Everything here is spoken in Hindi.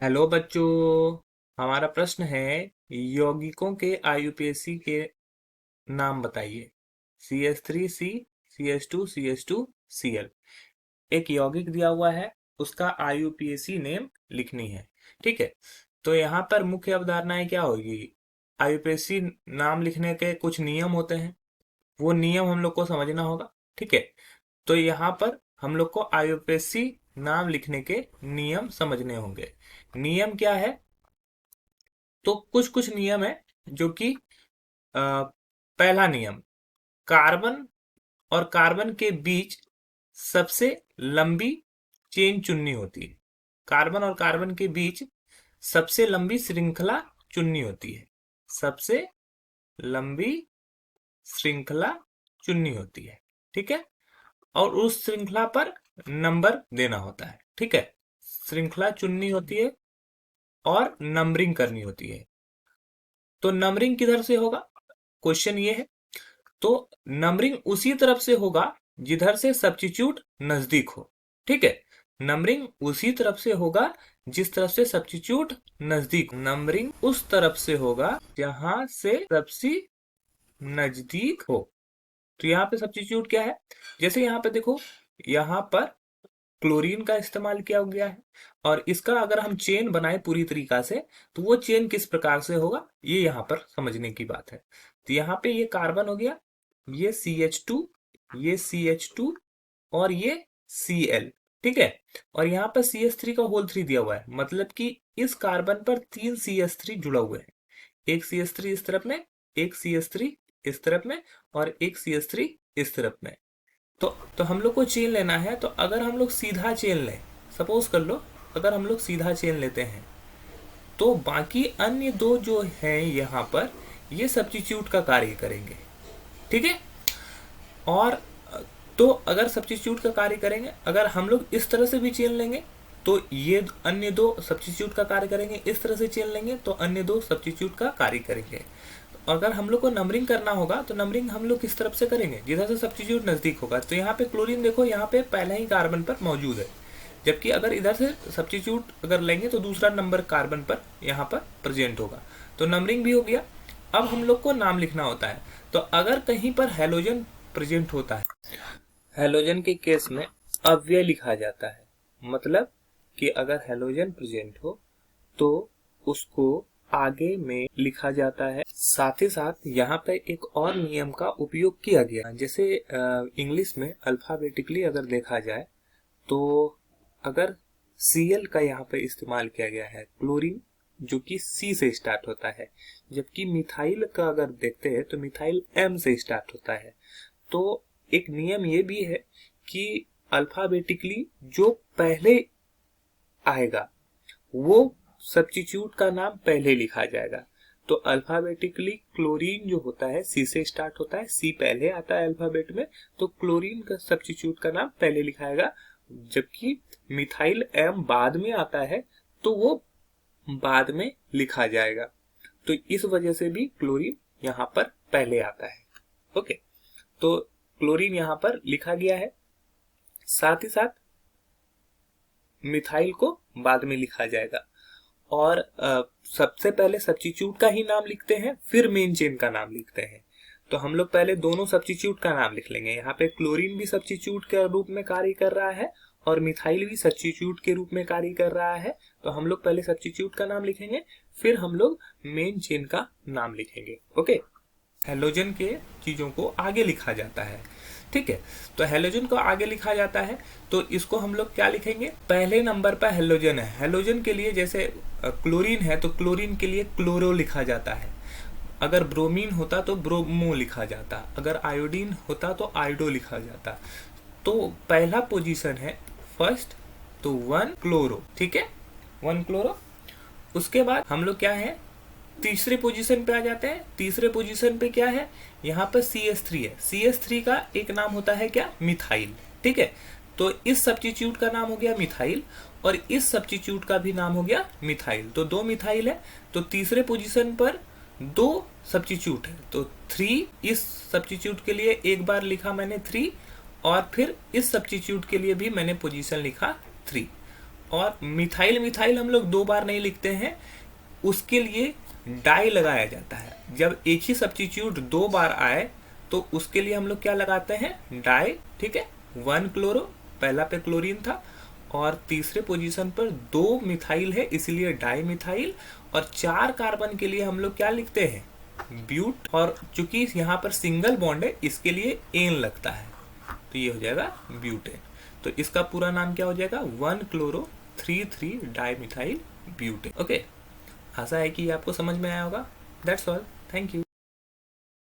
हेलो बच्चों। हमारा प्रश्न है यौगिकों के आयुपीएसी के नाम बताइए। CH3C, CH2, CH2Cl। एक यौगिक दिया हुआ है, उसका आयुपीएसी नेम लिखनी है। ठीक है। तो यहाँ पर मुख्य अवधारणाएं क्या होगी? आयुपीएसी नाम लिखने के कुछ नियम होते हैं, वो नियम हम लोग को समझना होगा। ठीक है। तो यहाँ पर हम लोग को आयुपीएसी नाम लिखने के नियम समझने होंगे। नियम क्या है? तो कुछ कुछ नियम है जो कि पहला नियम, कार्बन और कार्बन के बीच सबसे लंबी चेन चुननी होती है। कार्बन और कार्बन के बीच सबसे लंबी श्रृंखला चुननी होती है। सबसे लंबी श्रृंखला चुननी होती है। ठीक है। और उस श्रृंखला पर नंबर देना होता है। ठीक है। श्रृंखला चुननी होती है और नंबरिंग करनी होती है। तो नंबरिंग किधर से होगा? क्वेश्चन ये है। तो नंबरिंग उसी तरफ से होगा जिधर से सब्स्टिट्यूट नजदीक हो। ठीक है। नंबरिंग उसी तरफ से होगा जिस तरफ से सब्स्टिट्यूट नजदीक। नंबरिंग उस तरफ से होगा जहां से सबसे नजदीक हो। तो यहाँ पे सब्स्टिट्यूट क्या है? जैसे यहाँ पे देखो, यहाँ पर क्लोरीन का इस्तेमाल किया गया है और इसका अगर हम चेन बनाए पूरी तरीका से तो वो चेन किस प्रकार से होगा, ये यहाँ पर समझने की बात है। तो यहाँ पे ये कार्बन हो गया, ये CH2, ये CH2 और ये Cl। ठीक है। और यहाँ पर CH3 का होल 3 दिया हुआ है, मतलब कि इस कार्बन पर 3 CH3 जुड़ा हुआ है। एक CH3 इस तरफ में, एक CH3 इस तरफ में और एक CH3 इस तरफ में। तो हम लोग को चेन लेना है। तो अगर हम लोग सीधा चेन लें, सपोज कर लो, अगर हम लोग सीधा चेन लेते हैं तो बाकी अन्य दो जो हैं यहाँ पर, ये सब्स्टिट्यूट का कार्य करेंगे। ठीक है। और तो अगर सब्स्टिट्यूट का कार्य करेंगे, अगर हम लोग इस तरह से भी चेन लेंगे तो ये अन्य दो सब्स्टिट्यूट का कार्य करेंगे। इस तरह से चेन लेंगे तो अन्य दो सब्स्टिट्यूट का कार्य करेंगे। अगर हम लोग को नंबरिंग करना होगा तो नंबरिंग हम लोग किस तरफ से करेंगे? जिधर से सब्स्टिट्यूट नजदीक होगा। तो यहाँ पे क्लोरीन देखो, यहाँ पे पहले ही कार्बन पर मौजूद है, जबकि अगर इधर से सब्स्टिट्यूट अगर लेंगे तो दूसरा नंबर कार्बन पर यहाँ पर प्रेजेंट होगा। तो नंबरिंग भी हो गया। अब हम लोग को नाम लिखना होता है। तो अगर कहीं पर हेलोजन प्रेजेंट होता है, हेलोजन के केस में अव्यय लिखा जाता है। मतलब कि अगर हेलोजन प्रेजेंट हो तो उसको आगे में लिखा जाता है। साथ ही साथ यहाँ पे एक और नियम का उपयोग किया गया, जैसे इंग्लिश में अल्फाबेटिकली अगर देखा जाए तो अगर Cl का यहाँ पे इस्तेमाल किया गया है, क्लोरीन जो कि C से स्टार्ट होता है, जबकि मिथाइल का अगर देखते हैं तो मिथाइल M से स्टार्ट होता है। तो एक नियम ये भी है कि अल्फाबेटिकली जो पहले आएगा वो सब्स्टिट्यूट का नाम पहले लिखा जाएगा। तो अल्फाबेटिकली क्लोरीन जो होता है C से स्टार्ट होता है, C पहले आता है अल्फाबेट में, तो क्लोरीन का सब्स्टिट्यूट का नाम पहले लिखाएगा। जबकि मिथाइल M बाद में आता है तो वो बाद में लिखा जाएगा। तो इस वजह से भी क्लोरीन यहाँ पर पहले आता है। ओके। तो क्लोरीन यहाँ पर लिखा गया है। साथ ही साथ मिथाइल को बाद में लिखा जाएगा। और सबसे पहले सब्स्टिट्यूट का ही नाम लिखते हैं, फिर मेन चेन का नाम लिखते हैं। तो हम लोग पहले दोनों सब्स्टिट्यूट का नाम लिख लेंगे। यहाँ पे क्लोरीन भी सब्स्टिट्यूट के रूप में कार्य कर रहा है और मिथाइल भी सब्स्टिट्यूट के रूप में कार्य कर रहा है। तो हम लोग पहले सब्स्टिट्यूट का नाम लिखेंगे, फिर हम लोग मेन चेन का नाम लिखेंगे। ओके। हेलोजन के चीजों को आगे लिखा जाता है। ठीक है। तो हेलोजन को आगे लिखा जाता है तो इसको हम लोग क्या लिखेंगे? पहले नंबर पर हेलोजन है। हेलोजन के लिए जैसे क्लोरीन है तो क्लोरीन के लिए क्लोरो लिखा जाता है। अगर ब्रोमीन होता तो ब्रोमो लिखा जाता, अगर आयोडीन होता तो आयोडो लिखा जाता। तो पहला पोजीशन है फर्स्ट, तो 1 क्लोरो। ठीक है, 1 क्लोरो। उसके बाद हम लोग क्या है, तीसरे पोजीशन पे आ जाते हैं। तीसरे पोजीशन पे क्या है? यहाँ पर CH3 है। CH3 का एक नाम होता है क्या? मिथाइल। ठीक है। तो इस सब्स्टिट्यूट का नाम हो गया मिथाइल और इस सब्स्टिट्यूट का भी नाम हो गया मिथाइल। तो 2 मिथाइल है। तो तीसरे पोजीशन पर 2 सब्स्टिट्यूट है, तो 3 इस सब्स्टिट्यूट के लिए एक बार लिखा मैंने 3 और फिर इस सब्स्टिट्यूट के लिए भी मैंने पोजीशन लिखा 3। और मिथाइल मिथाइल हम लोग 2 बार नहीं लिखते हैं, उसके लिए डाई लगाया जाता है। जब एक ही सब्स्टिट्यूट 2 बार आए तो उसके लिए हम लोग क्या लगाते हैं, डाई। ठीक है, 1 क्लोरो, पहला पे क्लोरीन था, और तीसरे पोजीशन पर 2 मिथाइल है इसलिए डाई मिथाइल, और 4 कार्बन के लिए हम लोग क्या लिखते हैं, ब्यूट, और चूंकि यहाँ पर सिंगल बॉन्ड है इसके लिए एन लगता है, तो ये हो जाएगा ब्यूटेन। तो इसका पूरा नाम क्या हो जाएगा, 1 chloro 3,3 di methyl butane. Okay, आशा है कि आपको समझ में आया होगा। That's all, thank you.